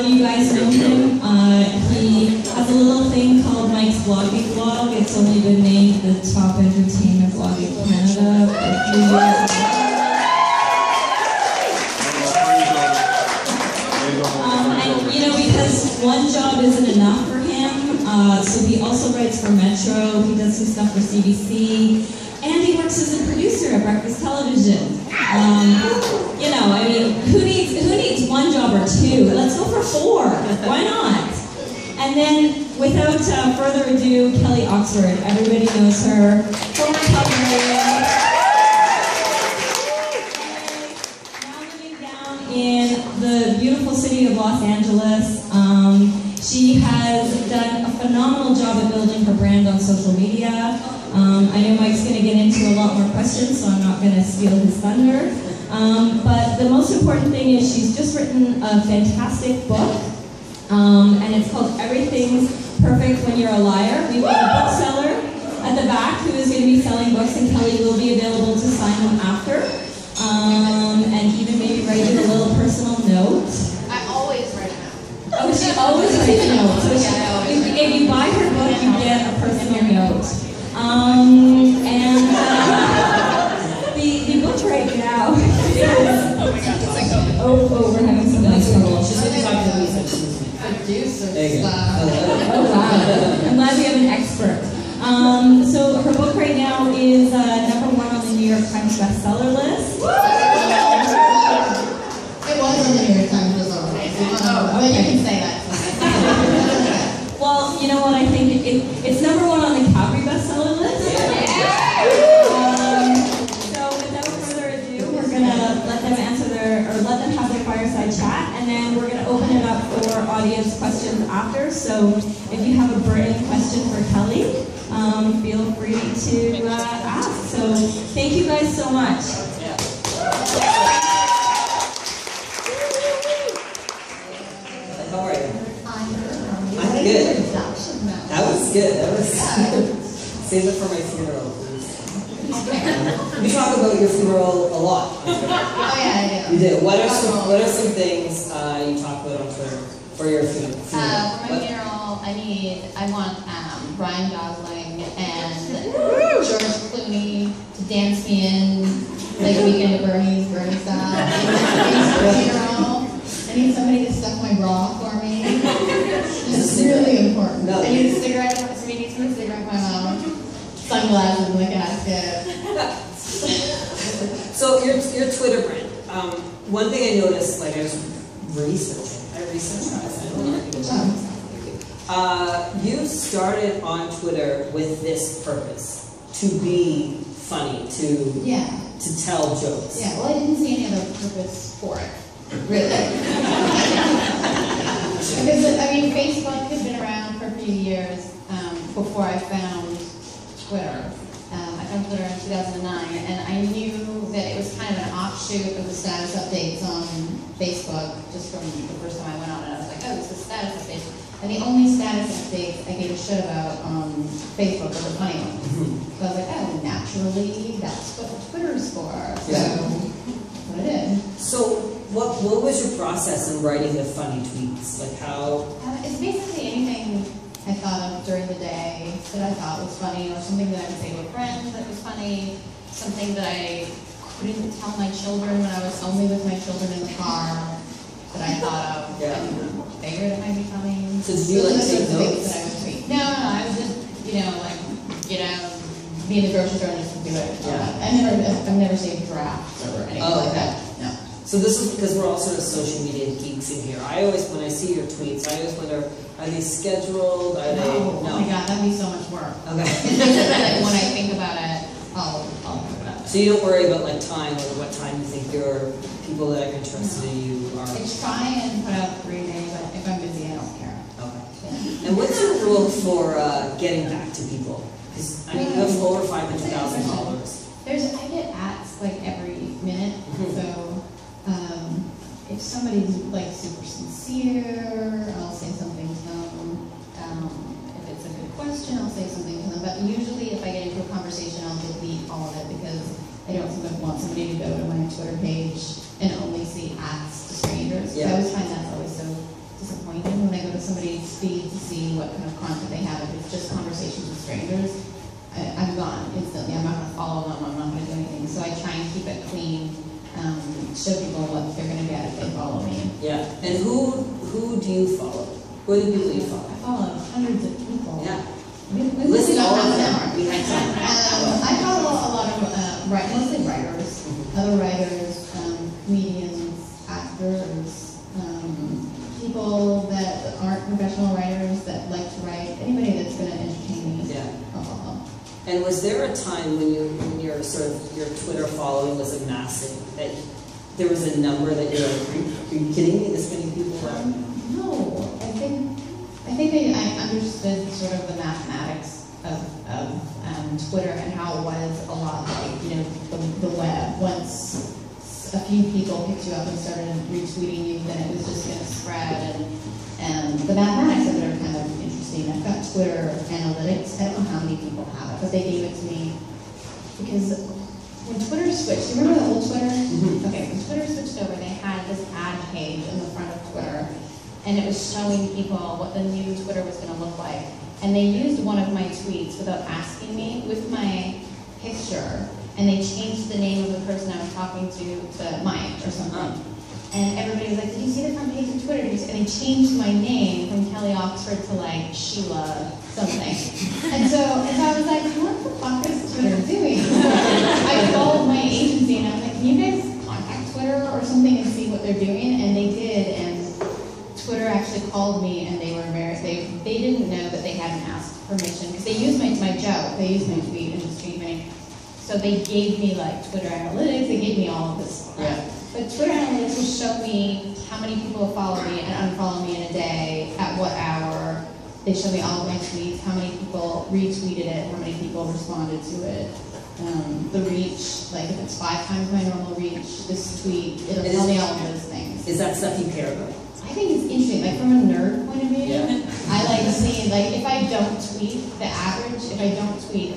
of you guys know him. He has a little thing called Mike's Vlogging Vlog. It's only been named the top entertainment vlog in Canada for a few years. And you know, because one job isn't enough for him, so he also writes for Metro. He does some stuff for CBC. And he works as a producer at Breakfast Television. You know, I mean, who needs one job or two? Let's go for 4. Why not? And then, without further ado, Kelly Oxford. Everybody knows her. Former Calgary. Now living down in the beautiful city of Los Angeles. She has done a phenomenal job at building her brand on social media. I know Mike's going to get into a lot more questions, so I'm not going to steal his thunder. But the most important thing is she's just written a fantastic book, and it's called Everything's Perfect When You're a Liar. We've got a bookseller at the back who is going to be selling books, and Kelly will be available to sign them after, and even maybe write you a little personal note. I always write a note. Oh, she always writes a note. So if you buy her book, you get a personal note. The book right now is... Oh, we're having some nice trouble. She's going to talk to the producer. Oh, wow. I'm glad we have an expert. So her book right now is #1 on the New York Times bestseller list. It was on the New York Times bestseller list. But you can say that. Well, you know what? I think it's #1 on the Calgary bestseller list. So without further ado, we're gonna let them let them have their fireside chat, and then we're gonna open it up for audience questions after. So if you have a burning question for Kelly, feel free to ask. So thank you guys so much. How are you? I'm good. That was good. That was save it for my funeral, please. You talk about your funeral a lot. Oh yeah, I do. You do. What are some things you talk about on Twitter for your funeral? For my funeral, I want Ryan Gosling and George Clooney to dance me in like Weekend at Bernie style. Funeral. I need somebody to stuff my bra for me. It's really important. No. I need a cigarette. Somebody needs a cigarette in my mouth. Sunglasses in the casket. So your Twitter brand. One thing I noticed, like I was researching. You started on Twitter with this purpose: to be funny, to tell jokes. Yeah. Well, I didn't see any other purpose for it. Really. Because, I mean, Facebook had been around for a few years before I found Twitter. I found Twitter in 2009, and I knew that it was kind of an offshoot of the status updates on Facebook, just from the first time I went on it. I was like, oh, this is status updates. And the only status updates I gave a shit about on Facebook were the funny ones. So I was like, oh, naturally, that's what Twitter's for. So that's what I did. So what was your process in writing the funny tweets? Like how? It's basically anything I thought of during the day that I thought was funny, or something that I would say to a friend that was funny, something that I couldn't tell my children when I was only with my children in the car that I thought of and figured it might be funny. So did you like take notes? That I would tweet. No, I was just, be in the grocery store and just do it. I've never saved drafts or anything like that. No. So this is because we're all sort of social media geeks in here. When I see your tweets, I always wonder, are they scheduled? Are they? No. Oh my God, that'd be so much work. Okay. When I think about it, I'll think about it. So you don't worry about like time or what time you think your people that are interested in you are. I try and put out 3 days, but if I'm busy, I don't care. Okay. Yeah. And what's your rule for getting back to people? Because I mean, you have over 500,000 followers. I get ads like every minute, so. If somebody's like super sincere, I'll say something to them. If it's a good question, I'll say something to them. But usually if I get into a conversation, I'll delete all of it because I don't want somebody to go to my Twitter page and only see ads to strangers. Yeah. I always find that's always so disappointed when I go to somebody's feed to see what kind of content they have. If it's just conversations with strangers, I'm gone instantly. I'm not going to follow them. I'm not going to do anything. So I try and keep it clean, show people what they're going to get if they follow me. Yeah. And who do you follow? Who are the people you follow? I follow hundreds of people. Yeah. Listen to all of them. We had time. I follow a lot of mostly writers, other writers, comedians, actors, people that aren't professional writers that like to write. Anybody that's going to entertain me, I'll follow. And was there a time when your sort of your Twitter following was amassing that there was a number that you're like, are you kidding me? This many people? No, I think I understood sort of the mathematics of Twitter and how it was a lot like, the web. Once a few people picked you up and started retweeting you, then it was just going to spread. And the mathematics of it are kind of interesting. I've got Twitter analytics. I don't know how many people have it, but they gave it to me because when Twitter switched, you remember the old Twitter? Mm-hmm. Okay, when Twitter switched over, they had this ad page in the front of Twitter, and it was showing people what the new Twitter was going to look like. And they used one of my tweets without asking me with my picture, and they changed the name of the person I was talking to Mike or something. And everybody was like, did you see the front page of Twitter? And they changed my name from Kelly Oxford to like Sheila something. And so I was like, what the fuck is Twitter doing? I called my agency and I was like, can you guys contact Twitter or something and see what they're doing? And they did, and Twitter actually called me, and they were they didn't know that they hadn't asked permission because they used my joke, they used my tweet and the streaming. So they gave me like Twitter analytics, they gave me all of this stuff. Yeah. But Twitter analytics will show me how many people follow me and unfollow me in a day, at what hour. They show me all of my tweets, how many people retweeted it, how many people responded to it. The reach, like if it's 5 times my normal reach, this tweet, it'll tell me all of those things. Is that stuff you care about? I think it's interesting, like from a nerd point of view, I like seeing, like if I don't tweet, the average, if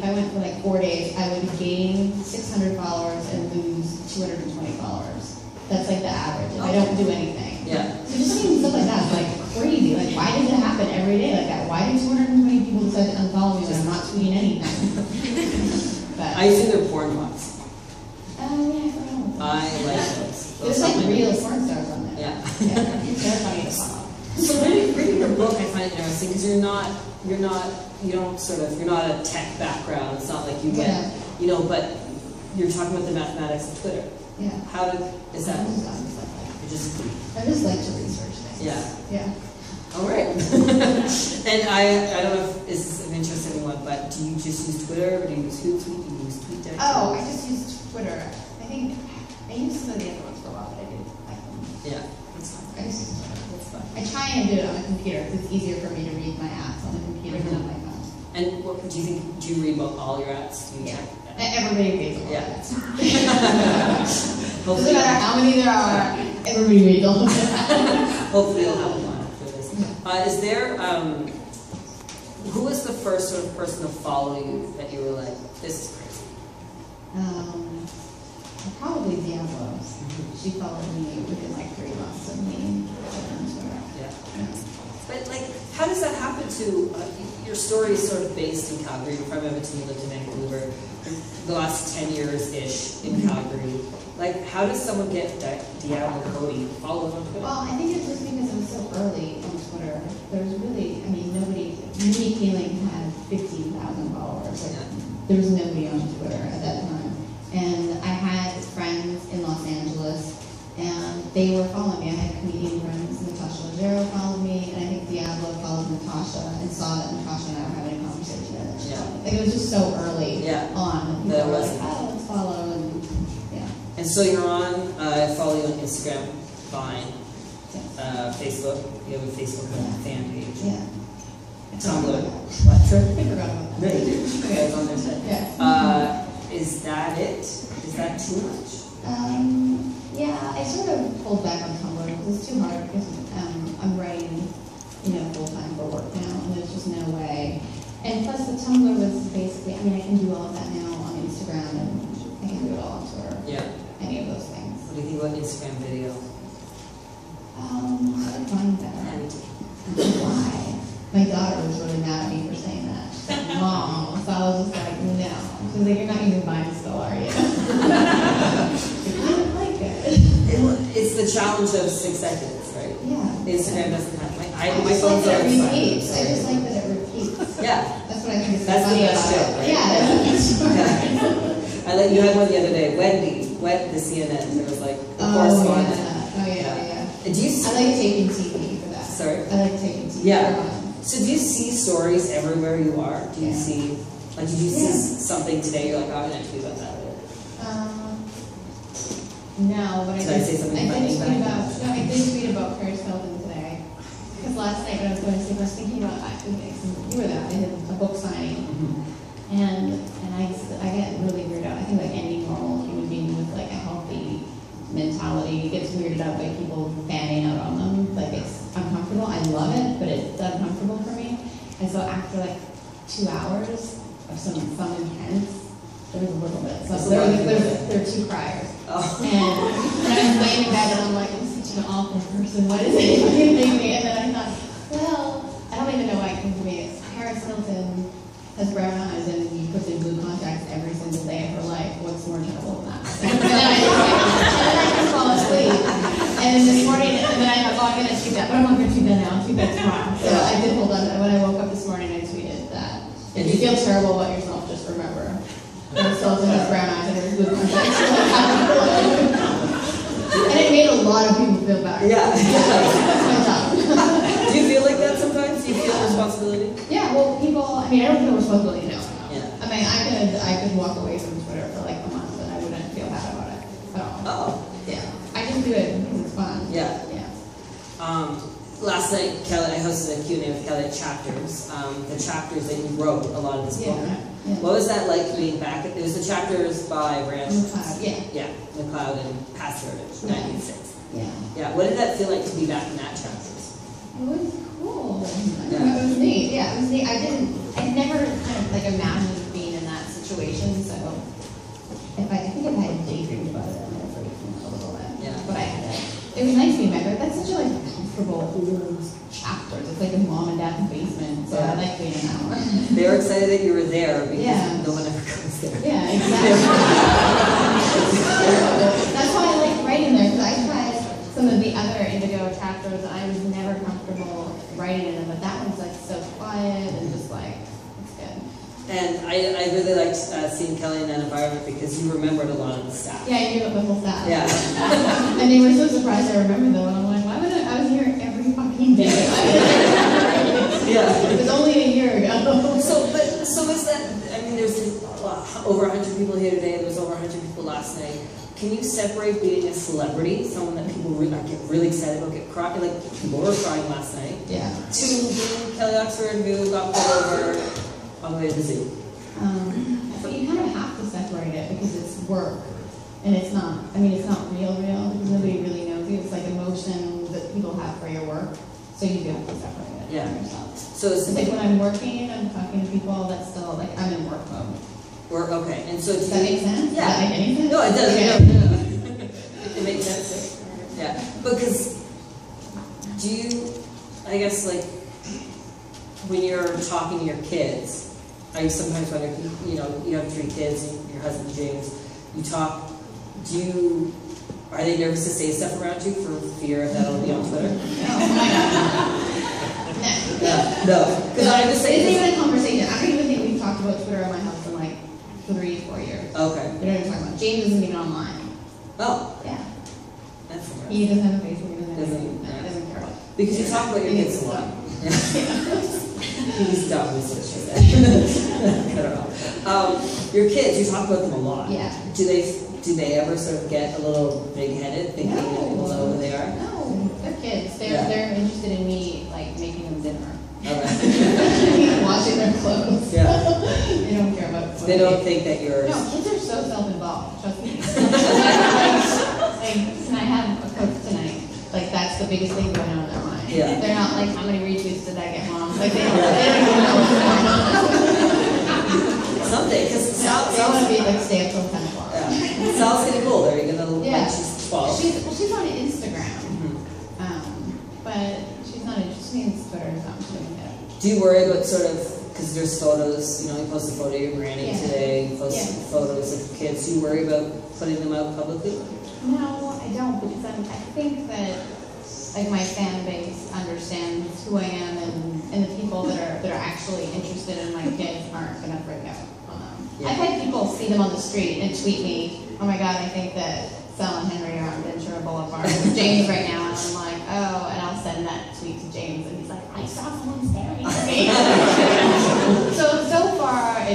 I went for like 4 days, I would gain 600 followers and lose 220 followers. That's like the average, if I don't do anything. Yeah. So just seeing stuff like that is like crazy. Like why does it happen every day like that? Why do 220 people decide to unfollow me when I'm not tweeting anything? But I assume they're porn bots. Oh yeah, I forgot. I like those. There's like real porn stars on there. Yeah. They're funny to follow. So reading your book, I find it interesting because you're not a tech background. It's not like you get, but you're talking about the mathematics of Twitter. Yeah. Is that? I just like to research things. Yeah. Yeah. All right. And I don't know if this is of interest to anyone, but do you just use Twitter or do you use Hootsuite? Do you use TweetDeck? Oh, I just use Twitter. I think I used some of the other ones for a while, but I didn't like them. Yeah, that's fine. I just use Twitter. That's fine. I try and do it on the computer because it's easier for me to read my apps on the computer than on my phone. And what do you think? Do you read about all your apps? Do you check? Everybody reads all Yeah. that. Doesn't matter how many there are, everybody reads all of them. Hopefully you'll have one after this. Is there, who was the first sort of person to follow you that you were like, this is crazy? Probably Diablo. She followed me within like 3 months of me. Yeah. But like, how does that happen to, your story is sort of based in Calgary. You're from Edmonton, you lived in Vancouver, the last 10 years-ish in Calgary. Like, how does someone get Diablo Cody followed on Twitter? Well, I think it's just because it was so early on Twitter. There's really, nobody, Minnie Keeling had 15,000 followers. Like, there was nobody on Twitter at that time. And I had friends in Los Angeles, and they were following me. I had comedian friends. Natasha Leggero followed me, and I think Diablo followed Natasha and saw that Natasha and I were having a conversation. Like, it was just so early on. That was like, oh, let's follow. And so you're on, I follow you on Instagram, Vine, Facebook. You have a Facebook fan page. Yeah. Tumblr. What? I forgot about that. No, you did. Okay, I was on there today. Yeah. Is that it? Is that too much? Yeah, I sort of pulled back on Tumblr because it's too hard because I'm writing, full-time for work now, and there's just no way. And plus the Tumblr was basically, I can do all of that now on Instagram, and I can do it all on Twitter. Yeah. Any of those things. What do you think about Instagram video? I find better. daughter was really mad at me for saying that. She's like, Mom. So I was just like, no. She's like, you're not using Vine still, are you? I don't like it. It's the challenge of 6 seconds, right? Yeah. Instagram doesn't have I just like that it repeats. I just like that it repeats. Yeah. That's what I think is That's funny the best about joke, it. right? Yeah, that's the best joke. You had one the other day. Wendy went to CNN. There was like the correspondent. Yeah. Do you see, I like taking TV for that. Sorry? I like taking TV. Yeah. So do you see stories everywhere you are? Do you see, like, did you see something today? You're like, oh, I'm going to tweet about that. No, but Did I say something funny? I did tweet about Paris Hilton today. Because last night when I was going to sleep, I was thinking about you were there. I did a book signing, and I get really weirded out. I think like any normal human being with like a healthy mentality gets weirded out by people fanning out on them. Like it's uncomfortable. I love it, but it's uncomfortable for me. And so after like 2 hours of some intense. There was a little bit. So there were 2 criers. Oh. And I was laying in bed and I'm like, I'm such an awful person. What is it you think me? And then I thought, well, I don't even know why it came to me. It's Paris Hilton has brown eyes and he puts in blue contacts every single day of her life. What's more terrible than that? And then I just fall asleep. And then this morning, and then I thought, oh, I'm going to tweet that. But I'm not going to tweet that now. I'll tweet that tomorrow. So I did hold on. When I woke up this morning, I tweeted that. If you feel terrible about yourself, just remember. Paris Hilton has brown eyes and her blue contacts. And it made a lot of people feel bad. Yeah. That's my job. Do you feel like that sometimes? Do you feel responsibility? Yeah, well, people, I mean, I don't feel responsibility, no. Yeah. I mean, I could walk away from Twitter for like a month and I wouldn't feel bad about it at all. Oh. Yeah. I just do it because it's fun. Yeah. Yeah. Last night, Kelly, I hosted a Q&A with Kelly at Chapters. The chapters that you wrote a lot of this book. Yeah. What was that like being back? It was the chapters by Ranch. McLeod, yeah. Yeah, McLeod and Past Heritage, 1996. Yeah. Yeah, what did that feel like to be back in that chapters? It was cool. It was neat. Yeah, it was neat. I never kind of like imagined being in that situation, so I think if I had daydreamed about it, I might have freaked a little bit. Yeah. But it was nice being back there. That's such a like comfortable old chapters. It's like a mom and dad's basement, so I like being in that one. They were excited that you were there because no one ever goes there. Yeah, exactly. That's why I like writing there, because I tried some of the other Indigo chapters and I was never comfortable writing in them, but that one's like so quiet and just like, it's good. And I really liked seeing Kelly in that environment because you remembered a lot of the staff. Yeah, I knew it was whole staff. Yeah. And they were so surprised I remembered them, and I'm like, why would I was here every fucking day. Yeah. It was only a year ago. So is that, I mean, there's over 100 people here today, there was over 100 people last night. Can you separate being a celebrity, someone that people really, get really excited about, get crying, like people were crying last night, Yeah. to being Kelly Oxford who got pulled over on the way to the zoo? But you kind of have to separate it because it's work. And it's not, I mean, it's not real because nobody really knows you. It's like emotion that people have for your work. So you do have to separate it from yourself. So it's like when I'm working, I'm talking to people that's still, like, I'm in work mode. Okay. And so does that make sense? Yeah. Does that make any sense? No, it does. Okay. No. It makes sense. Yeah. Because do you, I guess, like, when you're talking to your kids, I sometimes wonder, you know, you have 3 kids and your husband James, you talk, are they nervous to say stuff around you for fear that it'll be on Twitter? No. Because I'm just saying. It's even a conversation. I don't even think we've talked about Twitter in my house in like 3-4 years. Okay. We don't even talk about it. James isn't even online. Oh. Yeah. That's interesting. He doesn't have a Facebook. He doesn't care about it. Because you talk about your kids a lot. He's dumb, is what she said. I don't know. Your kids, you talk about them a lot. Yeah. Do they ever sort of get a little big-headed, thinking that people know who they are? No, they're kids. They're interested in me, like, making them dinner. Okay. Washing their clothes. Yeah. They don't care about They don't think that you're... No, kids are so self-involved, trust me. Like, can I have a Coke tonight? Like, that's the biggest thing going on in their mind. Yeah. They're not like, how many retweets did I get, Mom? Like, they don't even know what's going on. Someday, because They want to be, like, stay up till 10 o'clock. Yeah. Sal's getting older. Are you going to look like she's 12? She's on Instagram. But she's not interested in Twitter. She's not doing it. Do you worry about sort of, because there's photos, you know, you post a photo of your granny today, you post photos of kids, do you worry about putting them out publicly? No, I don't, because I think that like my fan base understands who I am, and the people that are actually interested in my kids aren't gonna freak out on them. Yeah. I've had people see them on the street and tweet me, "Oh my God, I think that Sal and Henry are on Ventura Boulevard with James right now," and I'm like, "Oh," and I'll send that tweet to James, and he's like, "I saw someone staring at me." so far,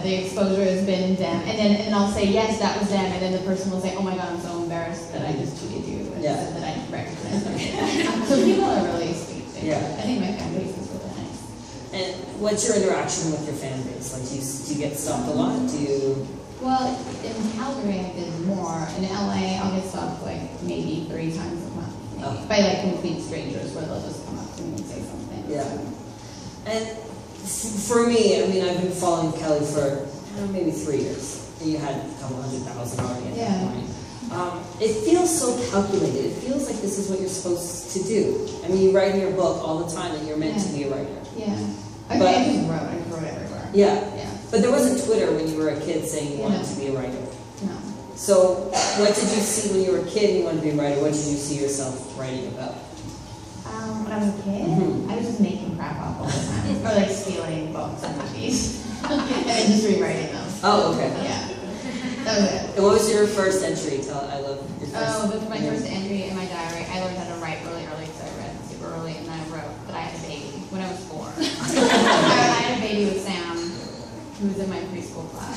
the exposure has been them, and I'll say, "Yes, that was them," and then the person will say, "Oh my God, I'm so embarrassed that I just tweeted you," and said that I recognize them. So people are really sweet. Yeah. I think my fan base is really nice. And what's your interaction with your fan base? Like, do you get stalked a lot? Do you? Well, in Calgary I did more. In LA, I'll get stalked like maybe 3 times a month, maybe. By like complete strangers where they'll just come up to me and say something. Yeah. And for me, I mean, I've been following Kelly for maybe 3 years. And you had a couple 100,000 already at that point. It feels so calculated. It feels like this is what you're supposed to do. I mean, you write in your book all the time that you're meant to be a writer. Yeah. I just wrote. I wrote everywhere. Yeah. Yeah. But there wasn't Twitter when you were a kid saying you wanted to be a writer. No. So what did you see when you were a kid and you wanted to be a writer? What did you see yourself writing about? When I was a kid, I was just making crap up all the time. Or like stealing books and movies. And then just rewriting them. Oh, okay. Yeah. That was it. And what was your first entry? I love your first. But my first entry in my diary, I learned how to write really early because I read super early, and I wrote that I had a baby when I was 4. I had a baby with Sam, who was in my preschool class.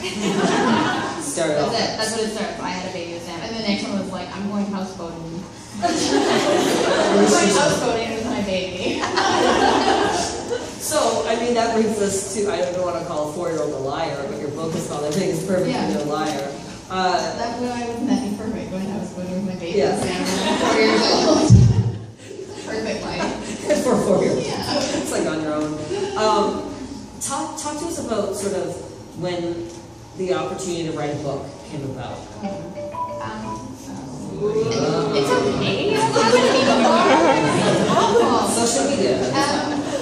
Started off. That's it. That's what it starts. I had a baby with Sam. And the next one was like, I'm going houseboating. I'm going houseboating with my baby. So, I mean, that brings us to, I don't want to call a 4-year-old a liar, but your book is called Everything is Perfect and You're a Liar. That when I was nothing perfect when I was living with my baby Yeah. Sam when I was 4 years old. Perfect life. Good for a 4-year-old. Yeah. It's like on your own. Talk to us about sort of when the opportunity to write a book came about. It's okay. I don't have any before. Awful. Social media.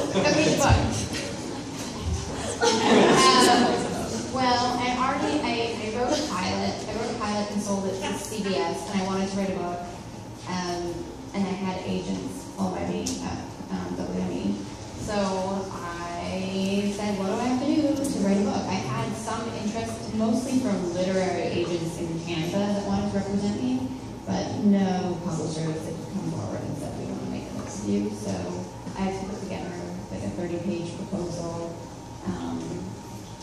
A big book. Well, I wrote a pilot. I wrote a pilot and sold it to CBS, and I wanted to write a book. And I had agents already at WME. So I said, what do I have to do to write a book? I had some interest, mostly from literary agents in Canada that wanted to represent me, but no publishers had come forward and said, we want to make a book with you. So I had to put together like a 30-page proposal.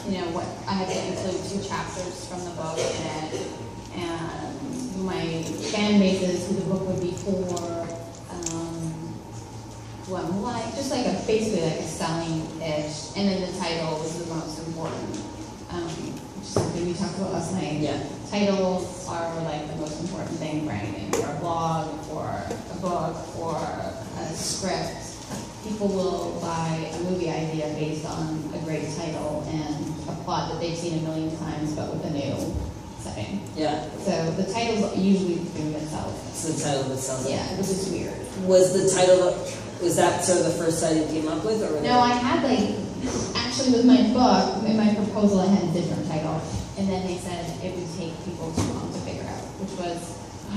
You know, what I had to include 2 chapters from the book in it, and who my fan bases, who the book would be for, who I'm like, just like basically like a selling-ish, and then the title was the most important. Which is something we talked about last night. Yeah. Titles are like the most important thing for anything, for a blog, for a book, for a script. People will buy a movie idea based on a great title and a plot that they've seen a million times, but with a new setting. Yeah. So the titles usually do themselves. It's the title that sells it. Yeah, which is weird. Was the title, was that sort of the first title you came up with? Or No, I had actually with my book, in my proposal I had a different title. And then they said it would take people too long to figure out, which was,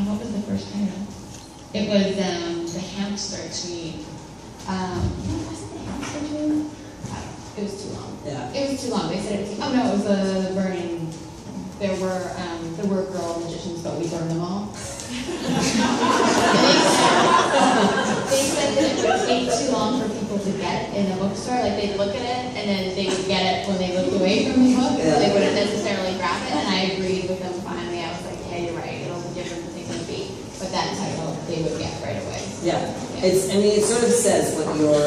what was the first title? It was The Hamster Tweet. Was it The Hamster Tweet? It was too long. Yeah. It was too long. They said it was, it was the burning. There were girl magicians, but we burned them all. They said that it would take too long for people to get it in a bookstore. Like they'd look at it and then they would get it when they looked away from the book. Yeah. So they wouldn't necessarily grab it. And I agreed with them finally. I was like, yeah, you're right. It'll be different than it's going to be. But that title they would get right away. Yeah. I mean, it sort of says what your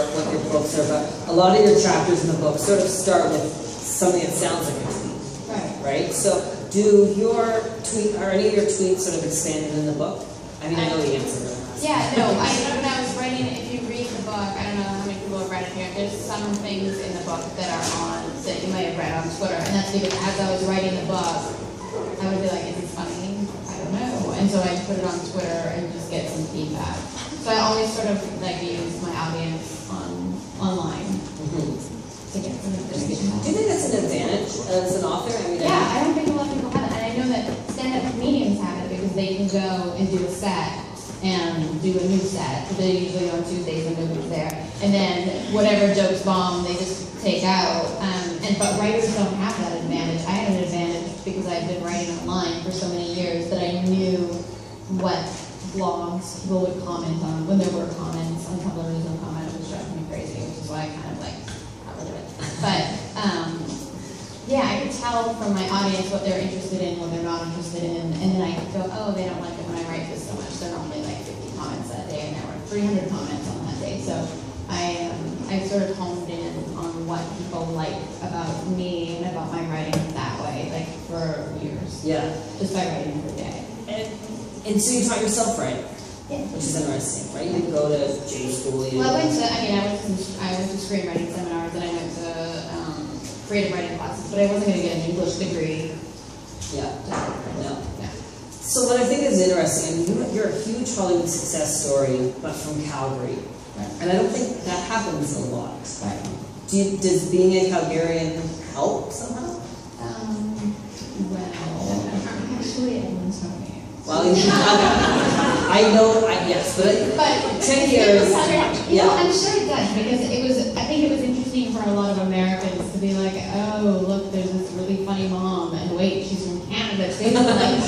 books are about. A lot of your chapters in the book sort of start with something that sounds like a tweet. Right? So do your tweet, are any of your tweets sort of expanded in the book? I mean, I know the answer. Yeah, no, when I was writing, if you read the book, I don't know how many people have read it here, there's some things in the book that are that you might have read on Twitter, and that's because as I was writing the book, I would be like, is this funny? I don't know. And so I put it on Twitter and just get some feedback. So I always sort of use my audience online. Mm-hmm. Do you think that's an advantage as an author? I mean, Yeah, I don't think a lot of people have it. And I know that stand-up comedians have it because they can go and do a set and do a new set. They usually go on Tuesdays when nobody's there. And then whatever jokes bomb, they just take out. But writers don't have that advantage. I had an advantage because I've been writing online for so many years that I knew what blogs people would comment on when there were comments. On Tumblr, there was no comment. It was driving me crazy, which is why I kind of like got rid of it. But yeah, I could tell from my audience what they're interested in, what they're not interested in, and then I could go, oh, they don't like it when I write this so much. There are only like 50 comments that day, and there were 300 comments on that day. So I sort of honed in on what people like about me and about my writing that way, like for years. Yeah. Just by writing every day. And so you taught yourself writing, Yeah. which is interesting, right? You didn't go to J school. Well, I went to screenwriting seminars, and I went to creative writing classes, but I wasn't going to get an English degree. Yeah. No. Yeah. So what I think is interesting, I mean, you're a huge Hollywood success story, but from Calgary. Right. And I don't think that happens a lot. Right. Does being a Calgarian help somehow? Well, I'm actually Edmontonian. Well, I know, yes, but 10 years. Yeah, I'm sure it does because I think it was interesting for a lot of Americans to be like, oh, look, there's this really funny mom, and wait, she's from Canada too. Like,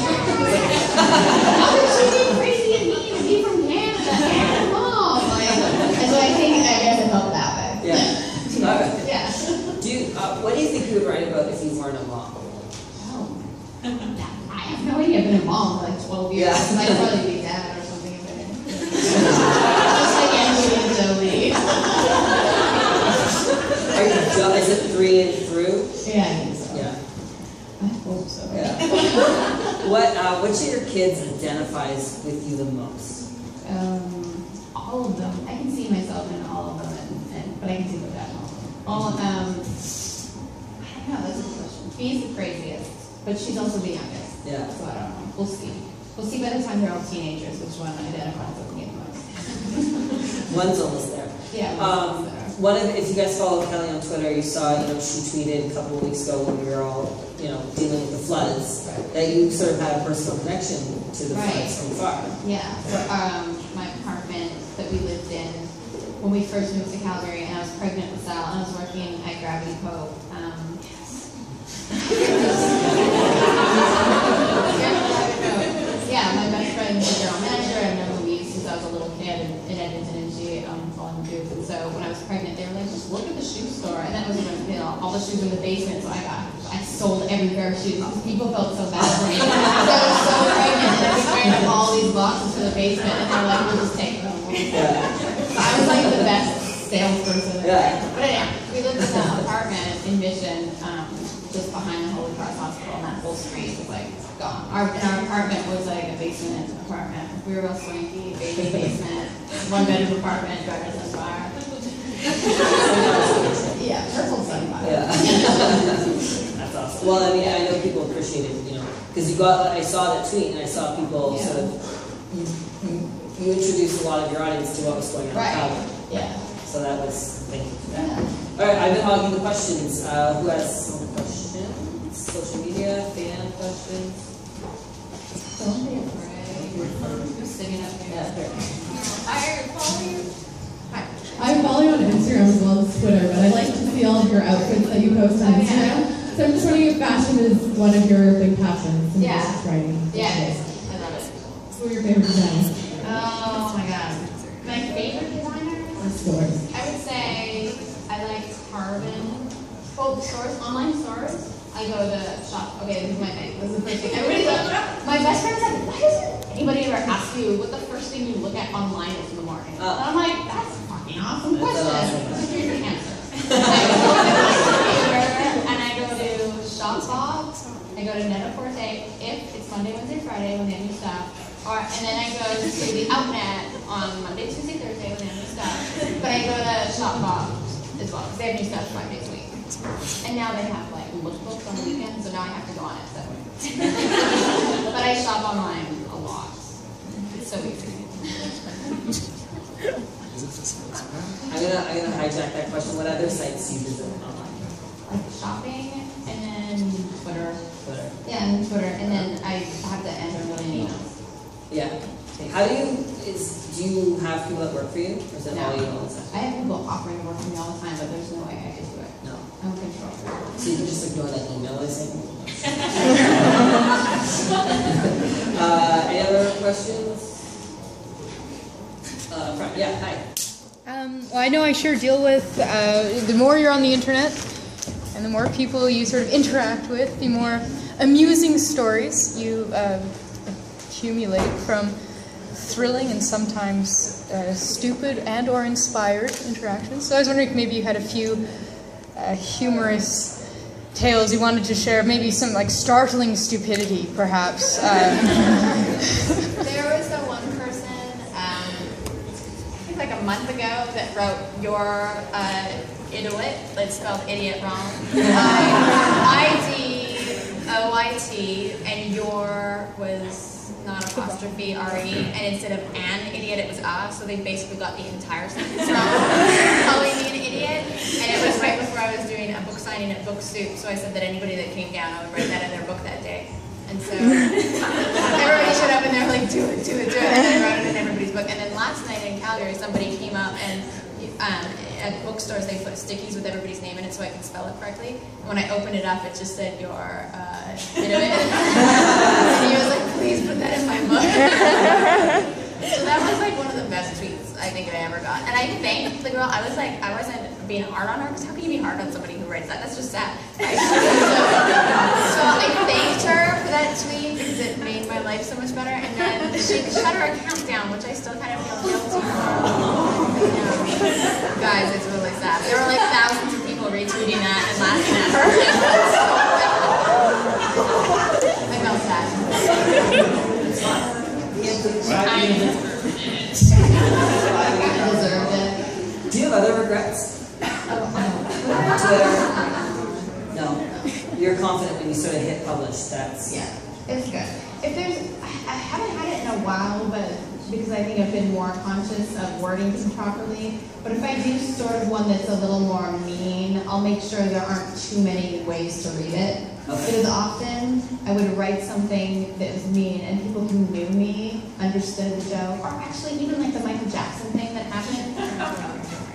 how could she be crazy and mean and be from Canada and a mom? And so I guess it helped that way. Yeah. All right. Yeah. What do you think you would write about if you weren't a mom? Oh. I have no idea. I've been a mom for like 12 years. Yeah. I'd probably be dad or something. Just like Angelina Jolie. Is it 3 and through? Yeah, I think so. Yeah. I hope so. Yeah. Which of your kids identifies with you the most? All of them. I can see myself in all of them, but I can see my dad in all of them. I don't know. That's a good question. Fee's the craziest, but she's also the youngest. Yeah. So I don't know. We'll see. We'll see by the time they're all teenagers which one identifies with me the most. One's almost there. Yeah. One's there. If you guys follow Kelly on Twitter, you saw, she tweeted a couple of weeks ago when we were all, dealing with the floods, that you sort of had a personal connection to the floods from far. Yeah. For my apartment that we lived in when we first moved to Calgary, and I was pregnant with Sal, and I was working at Gravity Cove. Yeah, my best friend is a general manager. I've known Louise since I was a little kid in Edmonton, and she volunteers. And so when I was pregnant, they were like, just look at the shoe store. And that was when all the shoes in the basement. So I sold every pair of shoes. People felt so bad for me. So I was so pregnant, and I was carrying up all these boxes to the basement, and they were like, we'll just take them. I was like the best salesperson. Yeah. But anyway, we lived in an apartment in Mission, just behind the Holy Cross Hospital, and that whole street was like gone. Our apartment was like a basement apartment. We were real swanky, baby basement, 1-bedroom apartment, driver's on fire. Yeah, purple sunfire. Yeah. That's awesome. Well, I mean, I know people appreciate it, because I saw that tweet, and I saw people sort of, you introduced a lot of your audience to what was going on in Calgary. Yeah. So that was, thank you for that. Yeah. All right, I've been hogging the questions. Who has some questions? Social media, fan questions? Don't be afraid. You're sitting up here. I follow you. Hi. I follow you on Instagram as well as Twitter, but I like to see all of your outfits that you post on Instagram. So I'm just wondering if fashion is one of your big passions. Yeah. Writing. Yeah, it is. I love it. Who are your favorite designers? Oh my god. My favorite designer? Stores. I would say I like Carbon. Oh, stores, online stores. I go to shop. Okay, this is my thing. This is the first thing. Everybody loves. My best friend said, why doesn't anybody ever ask you what the first thing you look at online is in the morning? And I'm like, that's a fucking awesome question. Here's the answer. I go to my computer and I go to Shopbop. I go to Net-a-Porter if it's Monday, Wednesday, Friday when they have new stuff. And then I go to the Outnet on Monday, Tuesday, Thursday when they have new stuff. But I go to Shopbop as well because they have new stuff 5 days a week. And now they have like lookbooks on the weekend, so now I have to go on it. So. But I shop online a lot. It's so easy. I'm gonna hijack that question. What other sites do you visit online? like shopping, and then Twitter. yeah, and Twitter, and then I have to enter a million emails. Yeah. How do you have people that work for you, or is it all you all the time? I have people offering to work for me all the time, but there's no way I could do it. No. I'm in control. So you can just ignore that email I sent? Any other questions? Front. Yeah, hi. Well, I know I sure deal with, the more you're on the internet and the more people you sort of interact with, the more amusing stories you accumulate from thrilling and sometimes stupid and or inspired interactions. So I was wondering if maybe you had a few humorous tales you wanted to share, maybe some like startling stupidity, perhaps. There was the one person, I think like a month ago, that wrote your idiot, it's spelled idiot wrong, I-D-O-I-T, and your was not apostrophe R-E, and instead of an idiot it was a, so they basically got the entire sentence wrong, calling me an idiot, and it was right before I was doing a book signing at Book Soup, so I said that anybody that came down, I would write that in their book that day. And so everybody showed up and they were like, do it, and I wrote it in everybody's book. And then last night in Calgary, somebody came up and at bookstores they put stickies with everybody's name in it so I can spell it correctly. And when I opened it up, it just said your, and he was like, please put that in my book. So that was like one of the best tweets I think I ever got. And I thanked the girl. I was like, I wasn't being hard on her, because how can you be hard on somebody who writes that? That's just sad. So I thanked her for that tweet because it made my life so much better. And then she shut her account down, which I still kind of feel guilty for. Guys, it's really sad. There were like thousands of people retweeting that and laughing at her. I felt sad. I deserved it. Do you have other regrets? Twitter? No. You're confident when you sort of hit publish, that's... Yeah, it's good. If there's, I haven't had it in a while, but because I think I've been more conscious of wording things properly. But if I do sort of one that's a little more mean, I'll make sure there aren't too many ways to read it. Okay. Because often I would write something that was mean, and people who knew me understood the joke. Or actually, even like the Michael Jackson thing that happened.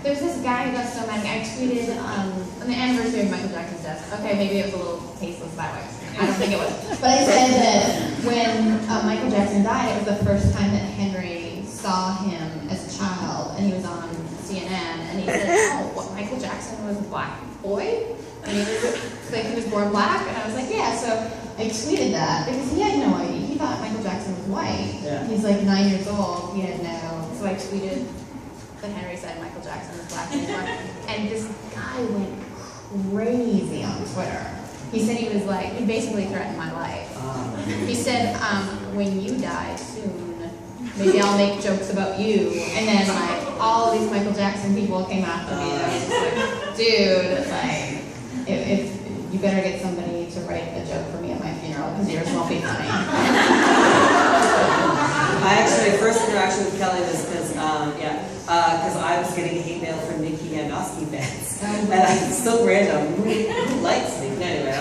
There's this guy who got so mad. I tweeted on the anniversary of Michael Jackson's death. Okay, maybe it was a little tasteless that way. I don't think it was. But I said that when Michael Jackson died, it was the first time that Henry saw him as a child, and he was on CNN, and he said, oh, what, Michael Jackson was a black boy? And he was like, he was born black? And I was like, yeah, so I tweeted that, because he had no idea. He thought Michael Jackson was white. Yeah. He's like 9 years old, he had no, so I tweeted that Henry said Michael Jackson was black anymore. And this guy went crazy on Twitter. He said he was like, he basically threatened my life. He said, when you die soon, maybe I'll make jokes about you. And then like, all these Michael Jackson people came after me, and I was just like, dude, like, if you better get somebody to write a joke for me at my funeral, because yours won't be funny. My first interaction with Kelly was because I was getting hate mail from Nikki Yanoski fans. And it's so random. Who likes me? Anyway.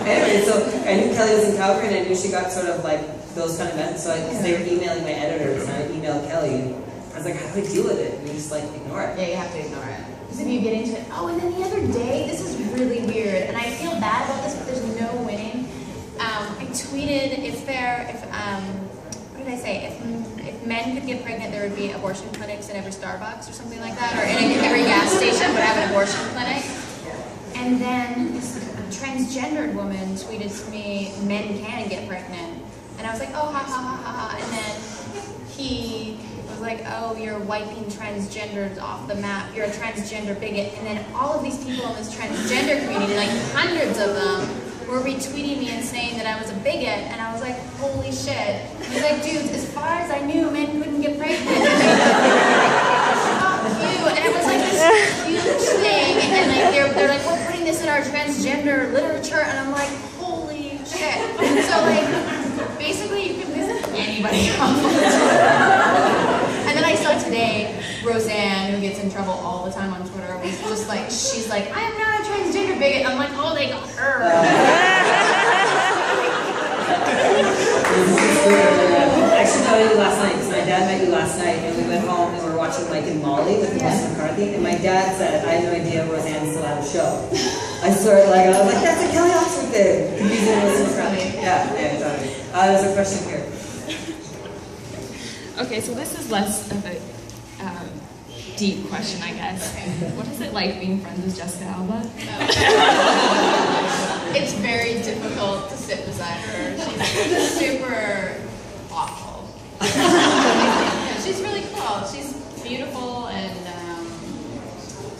Anyway, so I knew Kelly was in Calgary, and I knew she got sort of like those kind of events. So because they were emailing my editors, and I emailed Kelly. And I was like, how do I deal with it? And you just like ignore it. Yeah, you have to ignore it. Because if you get into it, oh, and then the other day, this is really weird, and I feel bad about this, but there's no winning. I tweeted what did I say? If men could get pregnant, there would be abortion clinics in every Starbucks or something like that, or in every gas station would have an abortion clinic. And then this transgendered woman tweeted to me, men can get pregnant. And I was like, oh, ha, ha, ha, ha, ha. And then he was like, oh, you're wiping transgenders off the map. You're a transgender bigot. And then all of these people in this transgender community, like hundreds of them, were retweeting me and saying that I was a bigot, and I was like, holy shit. I was like, dude, as far as I knew, men couldn't get pregnant. Fuck you. And it was like this huge thing, and like they're like, we're putting this in our transgender literature, and I'm like, holy shit. And so like, basically you can piss anybody off. And then I saw today, Roseanne, who gets in trouble all the time on Twitter was just like, she's like, I'm not a transgender bigot. I'm like, oh, they got her. Actually, no, I met you last night, because my dad met you last night, and we went home and we were watching Mike and Molly with Melissa McCarthy, and my dad said, I had no idea Roseanne still had a show. I started like, I was like, that's a Kelly Oxford thing. Confusing Melissa McCarthy. Yeah, totally. There's a question here. Okay, so this is less of a deep question, I guess. What is it like being friends with Jessica Alba? It's very difficult to sit beside her. She's super awful. She's really cool. She's beautiful and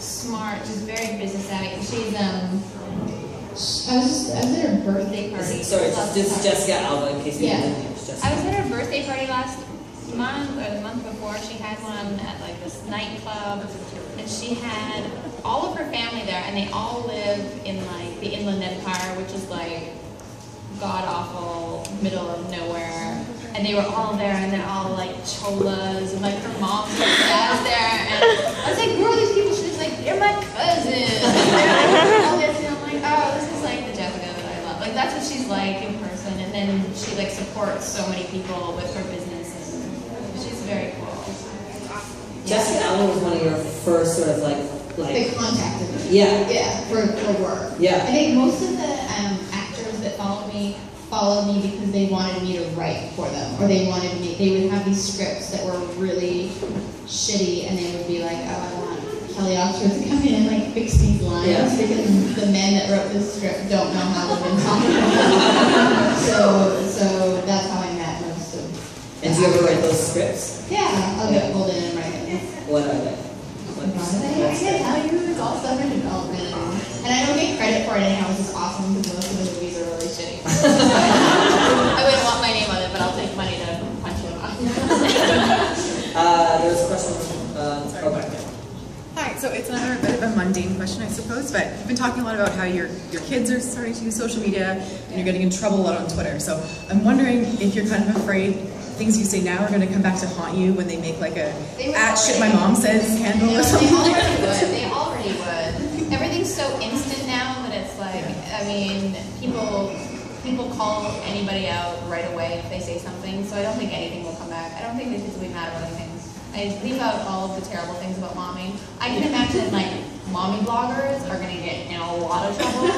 smart. She's very business savvy. She's I was at her birthday party. Sorry, just Jessica Alba, in case you didn't know. I was at her birthday party last month or the month before. She had one at like this nightclub, and she had all of her family there, and they all live in like the Inland Empire, which is like god awful, middle of nowhere. And they were all there, and they're all like cholas, and like her mom and dad's there, and I was like, who are these people? She was like, they're my cousins. And all this, and I'm like, oh, this is like the Jessica that I love. Like that's what she's like in person, and then she like supports so many people with her business, and she's very cool. Jessica Alba was one of your first sort of like They contacted me. Yeah. For work. Yeah. I think most of the actors that followed me because they wanted me to write for them, or they would have these scripts that were really shitty, and they would be like, oh, I want Kelly Oxford to come in and like fix these lines because the men that wrote this script don't know how to talk. So that's how I met most of them. And do you ever write those scripts? Yeah, I'll get pulled in and write it. What are they? I can't tell you, it's all stuff in development. And I don't get credit for it anyhow, which is awesome because most of the movies are really shitty. I wouldn't want my name on it, but I'll take money to punch it off. There's a question. Back there. Hi, so it's another bit of a mundane question, I suppose, but you've been talking a lot about how your kids are starting to use social media and you're getting in trouble a lot on Twitter. So I'm wondering if you're kind of afraid things you say now are going to come back to haunt you when they make like a @shitmymomsays handle or something. They already would. Everything's so instant now that it's like, I mean, people call anybody out right away if they say something, so I don't think anything will come back. I don't think the kids will be mad about anything. I leave out all of the terrible things about mommy. I can imagine like mommy bloggers are going to get in a lot of trouble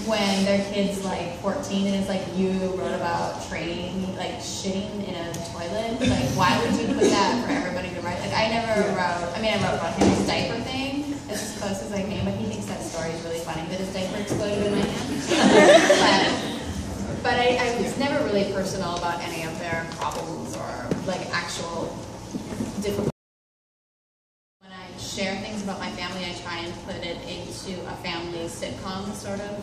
when their kid's like 14 and it's like, you wrote about training, like shitting in a toilet. Like, why would you put that for everybody to write? Like, I wrote about his diaper thing. It's as close as I came, but he thinks that story is really funny that his diaper exploded in my hand. But I was never really personal about any of their problems or like actual difficult. When I share things about my family, I try and put it into a family sitcom sort of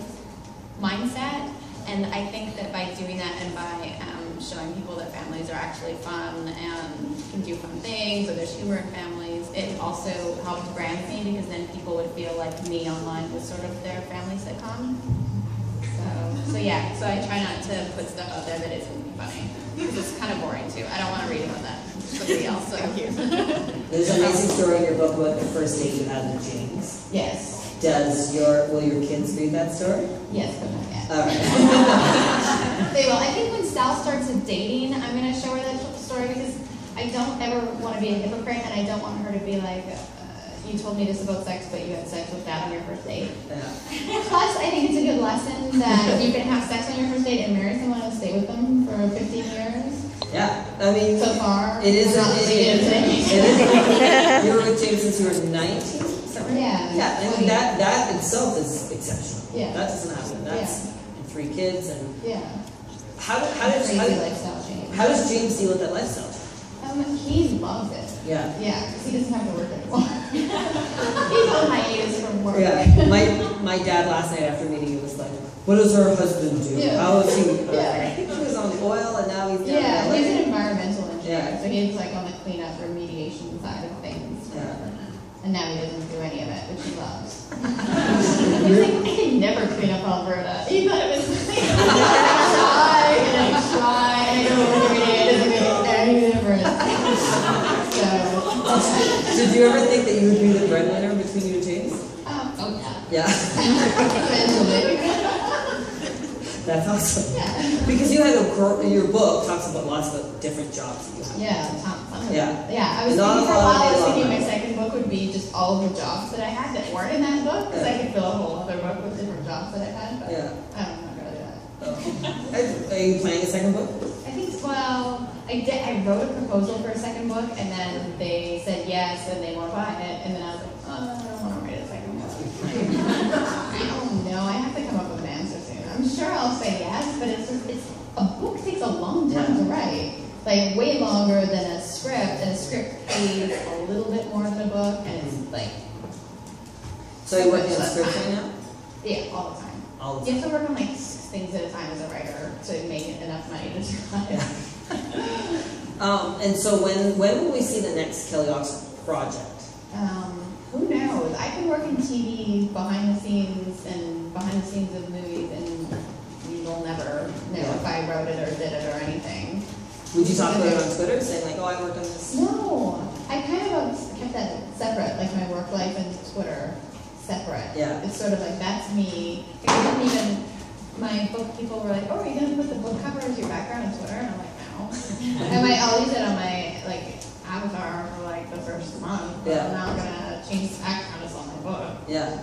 mindset, and I think that by doing that and by showing people that families are actually fun and can do fun things, or there's humor in families, it also helps brand me because then people would feel like me online was sort of their family sitcom. So I try not to put stuff out there that isn't funny because it's kind of boring too. I don't want to read about that. Somebody else. So. Thank you. There's an amazing story in your book about the first date you had with James. Yes. Will your kids read that story? Yes, but not yet. All right. They will. I think when Sal starts dating, I'm going to show her that story because I don't ever want to be a hypocrite, and I don't want her to be like, you told me this about sex, but you had sex with Dad on your first date. Yeah. Plus, I think it's a good lesson that you can have sex on your first date and marry someone and stay with them for 15 years. Yeah, I mean, so far, it is. You were with James since you were 19. Is that right? Yeah. Yeah, I mean that itself is exceptional. Yeah. That doesn't happen. That's and 3 kids and. Yeah. How does James deal with that lifestyle? He loves it. Yeah. Yeah, because he doesn't have to work anymore. He's on hiatus from work. Yeah. My dad last night after meeting you was like, what does her husband do? Yeah. How is he? Yeah. I think he was on oil and now he's down Yeah, in he's an environmental engineer. Yeah. So he's like on the cleanup remediation side of things. Yeah. And now he doesn't do any of it, which he loves. He's like, I can never clean up Alberta. He thought it was like, I try, and I go over every day, it doesn't get any difference. So, Did you ever think that you would be the breadwinner between you and James? Oh Yeah. yeah. Eventually. That's awesome. Yeah. Because you had your book talks about lots of different jobs that you have. Yeah, tons of Yeah. them. Yeah, I was Not thinking for a a lot while, I was of thinking them. my second book would be just all of the jobs that I had that weren't in that book, because I could fill a whole other book with different jobs that I had, but Yeah. I'm not gonna do that. Are you planning a second book? I think, well, I wrote a proposal for a second book, and then they said yes, and they want to buy it, and then I was like, oh, I don't want to write a second book. I don't know, I have to come up with an answer soon. I'm sure I'll say yes, but a book takes a long time to write. Like, way longer than a script, and a script pays a little bit more than a book, and it's like... So you're working on scripts right now? Yeah, all the time. All the You time. have to work on like 6 things at a time as a writer to make enough money to survive. And so when will we see the next Kelly Oxford project? Who knows? I can work in TV behind the scenes of movies, and you will never know if I wrote it or did it or anything. Would you talk about it on Twitter, saying like, oh, I worked on this? No, I kind of kept that separate, like my work life and Twitter separate. Yeah. It's sort of like, that's me. I didn't even, my book people were like, oh, are you going to put the book cover as your background on Twitter? And I'm like, no. I'll use it on my like avatar for like the first month, but I'm not going to change the background as on my book. Yeah.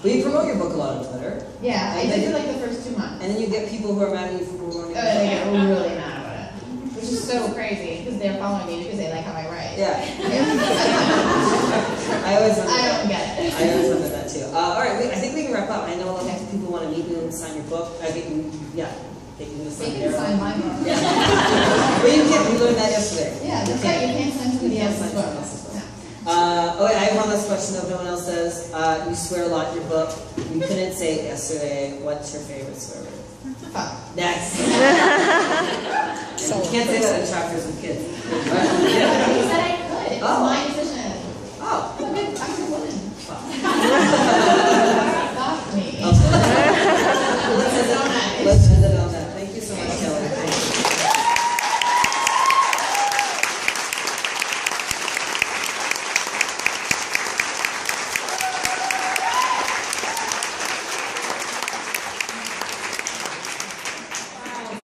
But you promote your book a lot on Twitter. Yeah, I did for like the first 2 months. And then you get people who are mad at you for promoting your They book. get really mad about it, which is so crazy because they're following me because they like how I write. Yeah. I always wonder I don't get it. I always wonder that too. All right, I think we can wrap up. I know a lot of people want to meet you and sign your book. I think, yeah, they can just They sign can their sign own. my book. Yeah. But you can't. We learned that yesterday. Yeah, that's right. You can't sign somebody else's sign book. someone else's book. No. I have one last question though, if no one else does. You swear a lot in your book. You couldn't say it yesterday. What's your favorite swear word? Fuck. Next. You can't say that in chapters with kids. Right. You said I could. It's Oh. mine.